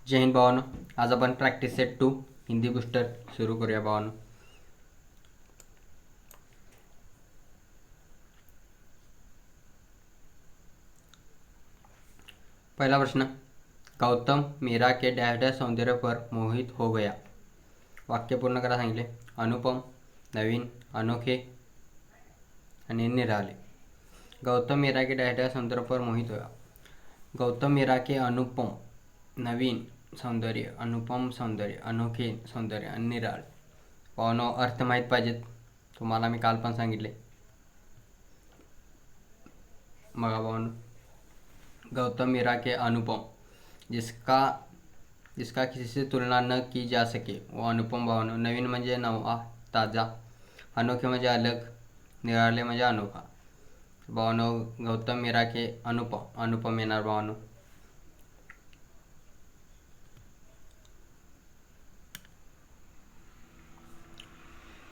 जय हिंद भावानो. आज आपण practice set 2 Hindi booster सुरू करूया भावानो. पहिला प्रश्न, गौतम मीरा के डैश डैश सौंदर्य पर मोहित हो गया. वाक्य पूर्ण करा सांगितले. अनुपम, नवीन, अनोखे आणि निराले. गौतम मीरा के डैश डैश सौंदर्य पर मोहित हो गया. गौतम मीरा के अनुपम, नवीन सौंदर्य, अनुपम सौंदर्य, अनोखे सौंदर्य आणि निराळे. भावानो, अर्थ माहीत पाहिजेत. तुम्हाला मी काल पण सांगितले. बघा भावानो, गौतम मीरा के अनुपम, जिसका जिसका किसी से तुलना न की जा सके वो अनुपम. भावानो, नवीन म्हणजे नवा, ताजा. अनोखे म्हणजे अलग. निराळे म्हणजे अनोखा. भावानो, गौतम मीरा के अनुपम, अनुपम येणार भावानो.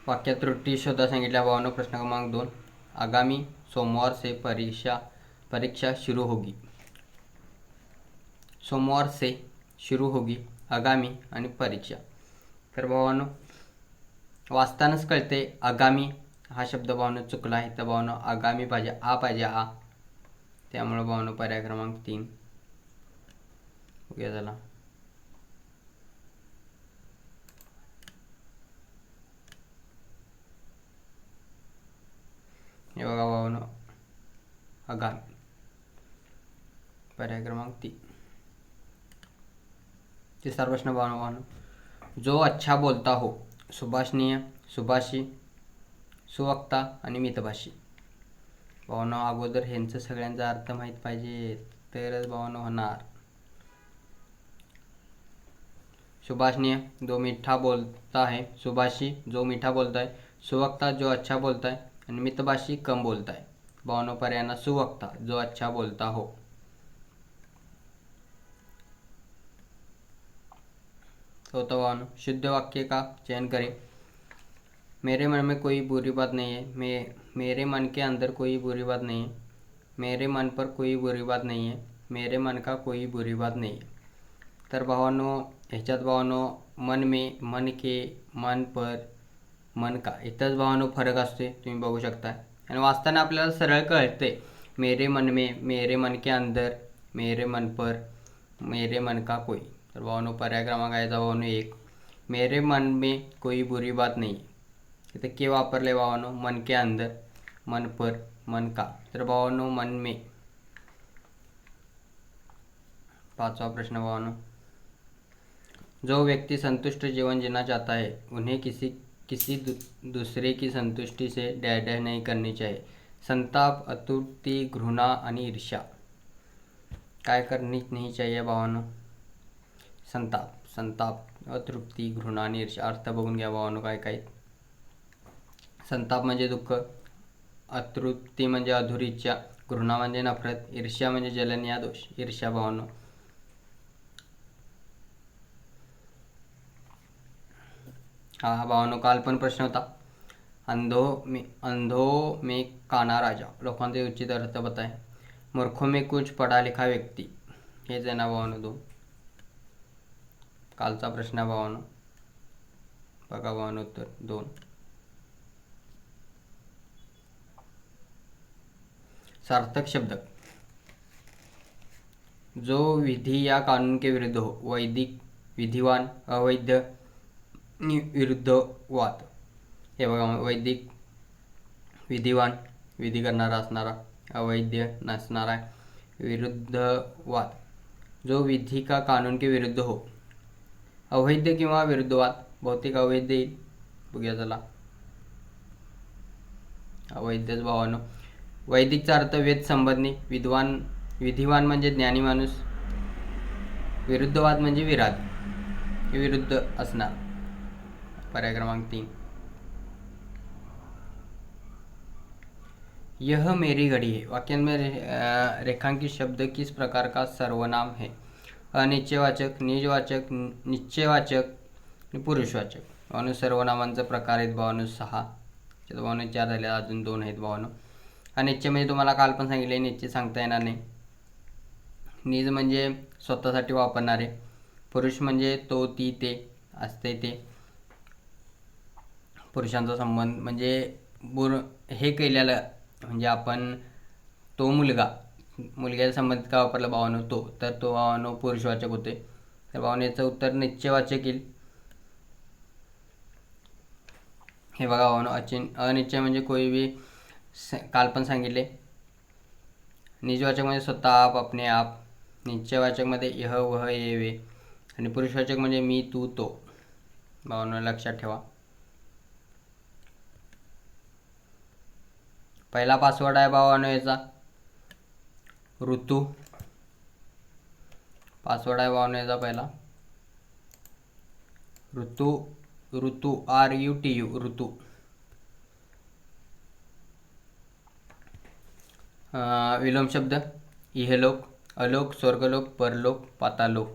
वाक्यात त्रुटी शोधा सांगितल्या भावानो. प्रश्न क्रमांक 2, आगामी सोमवार से परीक्षा शुरू होगी. सोमवार से शुरू होगी, आगामी आणि परीक्षा. तर भावानो, वाचतानाच कळते आगामी हा शब्द भावानो चुकला आहे. तर भावानो, आगामी पाहिजे, आ पाहिजे, आ. त्यामुळे भावानो पर्याय क्रमांक 3 ओके झाला. हे बघा भावानो, आगामी पर्याय क्रमांक 3. तिसरा प्रश्न भावानो, जो अच्छा बोलता हो, सुभाषणीय, सुभाषी, सुवक्ता आणि मितभाषी. भावानो, अगोदर ह्यांचं सगळ्यांचा अर्थ माहीत पाहिजे तरच भावानो होणार. सुभाषणीय, जो मीठा बोलता है. सुभाषी, जो मीठा बोलता है. सुवक्ता, जो अच्छा बोलता है. आणि मितभाषी, कम बोलता है. भावानो, पर्याय सुवक्ता, जो अच्छा बोलता हो. तो भावानो, शुद्ध वाक्य का चयन करें. मेरे मन में कोई बुरी बात नहीं है. मेरे मन के अंदर कोई बुरी बात नहीं है. मेरे मन पर कोई बुरी बात नहीं है. मेरे मन का कोई बुरी बात नहीं है. तर भावानो, ह्याच्यात भावानो मन में, मन के, मन पर, मन का इथंच भावानो फरक असते. तुम्ही बघू शकता. आणि वाचताना आपल्याला सरळ कळते. मेरे मन में, मेरे मन के अंदर, मेरे मन पर, मेरे मन का कोई. तर भावानो, पर्याय क्रमांक आहे भावानो 1, मेरे मन में कोई बुरी बात नहीं. इथे के वापरले भावानो. मन के अंदर, मन पर, मन का. तर भावानो, मन में. पाचवा प्रश्न भावानो, जो व्यक्ति संतुष्ट जीवन जीना चाहता है उन्हें किसी दूसरे की संतुष्टि से डैश डैश नहीं करनी चाहिए. संताप, अतृप्ति, घृणा आणि ईर्ष्या. काय करनी नहीं चाहिए भावानो. संताप, संताप, अतृप्ती, घृणा आणि ईर्ष्या. अर्थ बघून घ्या भावानो काय काय. संताप म्हणजे दुःख, अतृप्ती म्हणजे अधुरी इच्छा, घृणा म्हणजे नफरत, ईर्ष्या म्हणजे जलन या दोष. ईर्ष्या भावानो. हा भावानो, काल पण प्रश्न होता. अंधों में काना राजा, लोकांचे उचित अर्थ बताए. मूर्खों में कुछ पढ़ा लिखा व्यक्ती. हेच आहे ना भावानो 2. कालचा प्रश्न भावानो. बघा भावानो, उत्तर 2. सार्थक शब्द, जो विधि या कानून के विरुद्ध हो. वैदिक, विधिवान, अवैध, विरुद्धवाद. हे बघा, वैदिक, विधिवान, विधी करणारा असणारा, अवैध नसणारा, विरुद्धवाद, जो विधी का कानून के विरुद्ध हो. अवैध किंवा विरुद्धवाद. बहुतेक अवैध येईल. बघूया चला. अवैधच भावानो. वैदिकचा अर्थ वेद संबंधी. विधिवान म्हणजे ज्ञानी माणूस. विरुद्धवाद म्हणजे विरुद्ध असणार. पर्याय क्रमांक 3. यह मेरी घड़ी है. वाक्य में रेखांकित शब्द किस प्रकार का सर्वनाम है. अनिश्चयवाचक, निजवाचक, निश्चयवाचक, पुरुषवाचक. भावानो, सर्वनामांचा प्रकार आहेत भावानो 6. भावानो 4 झाले, अजून 2 आहेत भावानो. अनिश्चय म्हणजे तुम्हाला काल पण सांगितले, निश्चय सांगता येणार नाही. निज म्हणजे स्वतःसाठी वापरणारे. पुरुष म्हणजे तो, ती, ते असते ते पुरुषांचा संबंध म्हणजे हे केलेलं म्हणजे आपण तो मुलग्याच्या संबंधित का वापरला भावानो तो, तर तो भावानो पुरुषवाचक होते. तर भावानो याचं उत्तर निश्चयवाचक येईल. हे बघा भावानो, अनिश्चय म्हणजे कोई भी काल पण सांगितले. निजवाचक म्हणजे स्वतः, आप, अपने आप. निश्चयवाचक मध्ये यह वह ये वे. आणि पुरुषवाचक म्हणजे मी, तू, तो. भावानो लक्षात ठेवा. पहिला पासवर्ड आहे भावानो याचा ऋतू. पासवर्ड आहे भावानो याचा पहिला ऋतू. RUTU ऋतू. विलोम शब्द इहलोक, अलोक, स्वर्गलोक, परलोक, पातालोक.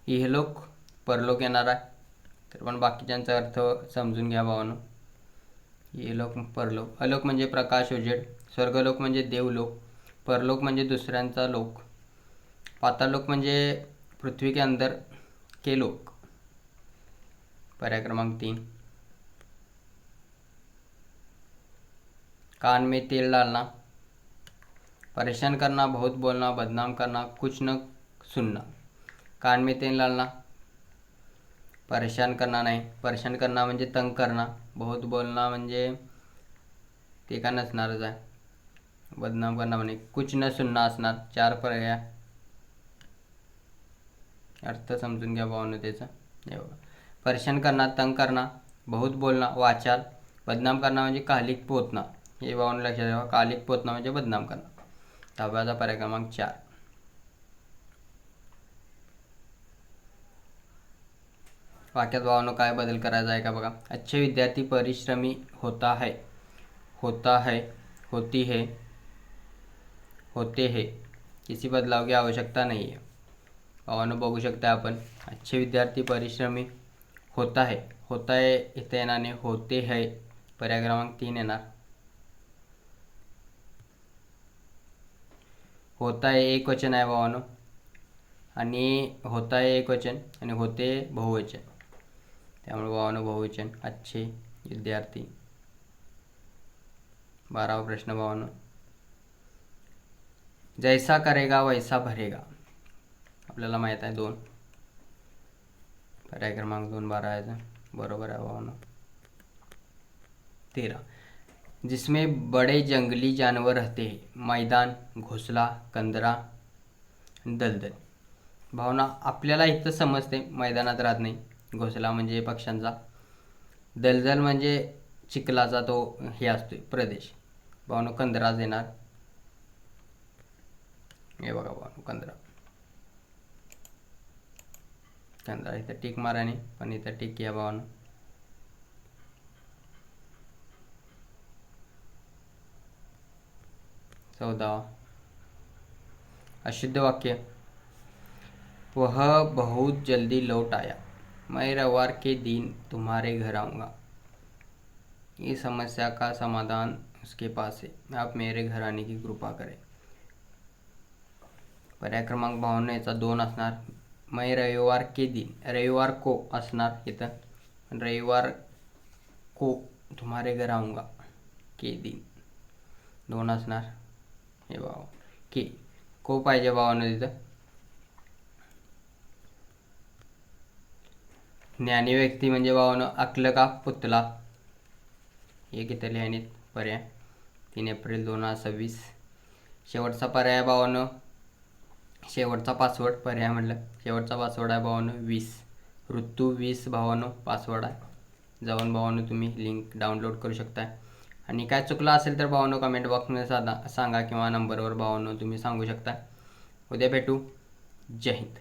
इहलोक परलोक येणार आहे. तर पण बाकीच्यांचा अर्थ समजून घ्या भावानो. इहलोक परलोक. अलोक म्हणजे प्रकाश उजेड. स्वर्गलोक म्हणजे देवलोक. परलोक म्हणजे दुसऱ्यांचा लोक. पातालोक म्हणजे पृथ्वी के अंदर के लोक. पर्याय क्रमांक 3. कान में तेल डालना, परेशान करना, बहुत बोलना, बदनाम करना, कुछ न सुनना. कान में तेल डालना परेशान करना नाही. परेशान करना म्हणजे तंग करना. बहुत बोलना म्हणजे ते का नसणारच आहे. बदनाम करना म्हणजे कुछ न सुनना असणार. 4 पर्याय. अर्थ समजून घ्या भावना त्याचा. परेशान करना, तंग करना, बहुत बोलना, वाचाल, बदनाम करना म्हणजे कालिक पोतना. हे भावना लक्षात ठेवा. कालिक पोतना म्हणजे बदनाम करना. 10वाचा पर्याय क्रमांक 4. वाक्यात भावानो काय बदल करायचा आहे का बघा. अच्छे विद्यार्थी परिश्रमी होता है, होता है, होती है, होते है. किसी बदलाव की आवश्यकता नहीं है. भावानो बघू शकता आपण. अच्छे विद्यार्थी परिश्रमी होता है, होता है इथे येणार नाही. होते है पर्याय क्रमांक 3 येणार. होता है एक वचन आहे भावानो, आणि होता है एक वचन आणि होते बहुवचन. त्यामुळे भावानो बहुवचन. अच्छे विद्यार्थी. 12वा प्रश्न भावानो. जैसा करेगा वैसा भरेगा. आपल्याला माहित आहे 2. पर्याय क्रमांक 2 12 बरोबर आहे भावानो. 13. जिसमें बड़े जंगली जानवर रहते हैं, मैदान, घोंसला, कंदरा, दलदल. भावना आपल्याला इथं समजते मैदानात राहत नाही. घोंसला म्हणजे पक्ष्यांचा. दलदल म्हणजे चिखलाचा तो हे असतोय प्रदेश. भावना कंदराच येणार. हे बघा भावना कंदरा. कंदरा इथं टिक मारा नाही, पण इथं टिक घ्या भावना. अशुद्ध वाक्य. वह बहुत जल्दी लौट आया, मैं रविवार के दिन तुम्हारे घर आऊँगा. इस समस्या का समाधान उसके पास है, आप मेरे घर आने की कृपा करें. पर्याय क्रमांक 52 याचा 2 असणार. मैं रविवार के दिन, रविवार को असणार इथं. रविवार को तुम्हारे घर आऊँगा के दिन 2 असणार. हे भाव के को पाहिजे भावानं तिथं. ज्ञानी व्यक्ती म्हणजे भावानं अकल का पुतला. हे किती लिहायनीत पर्याय 3 एप्रिल 2026. शेवटचा पर्याय भावानं, शेवटचा पासवर्ड पर्याय म्हटलं. शेवटचा पासवर्ड आहे भावानं 20. ऋतू 20 भावानं पासवर्ड आहे. जाऊन भावानं तुम्ही लिंक डाउनलोड करू शकता. आणि काय चुकलं असेल तर भावानो कमेंट बॉक्समध्ये सांगा, किंवा नंबरवर भावानो तुम्ही सांगू शकता. उद्या भेटू. जय हिंद.